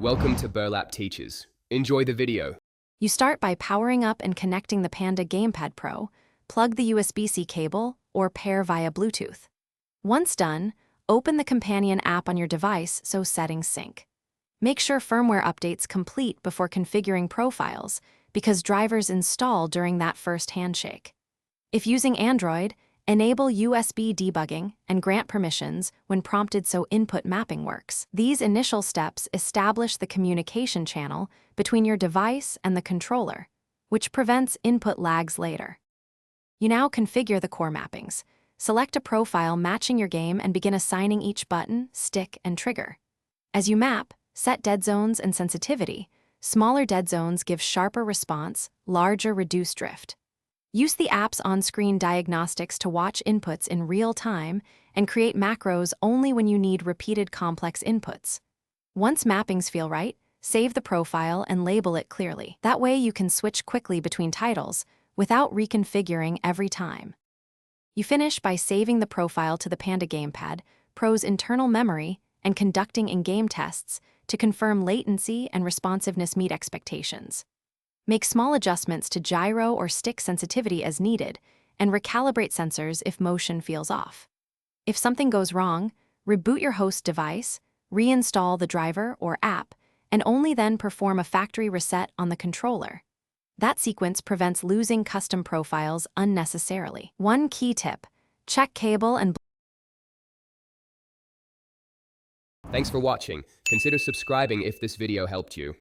Welcome to Burlap Teachers. Enjoy the video. You start by powering up and connecting the Panda Gamepad Pro, plug the USB-C cable, or pair via Bluetooth. Once done, open the companion app on your device so settings sync. Make sure firmware updates complete before configuring profiles, because drivers install during that first handshake. If using Android, enable USB debugging and grant permissions when prompted so input mapping works. These initial steps establish the communication channel between your device and the controller, which prevents input lags later. You now configure the core mappings. Select a profile matching your game and begin assigning each button, stick, and trigger. As you map, set dead zones and sensitivity. Smaller dead zones give sharper response, larger reduce drift. Use the app's on-screen diagnostics to watch inputs in real time and create macros only when you need repeated complex inputs. Once mappings feel right, save the profile and label it clearly. That way you can switch quickly between titles without reconfiguring every time. You finish by saving the profile to the Panda Gamepad Pro's internal memory and conducting in-game tests to confirm latency and responsiveness meet expectations. Make small adjustments to gyro or stick sensitivity as needed, and recalibrate sensors if motion feels off. If something goes wrong, reboot your host device, reinstall the driver or app, and only then perform a factory reset on the controller. That sequence prevents losing custom profiles unnecessarily. One key tip: check cable and Thanks for watching. Consider subscribing if this video helped you.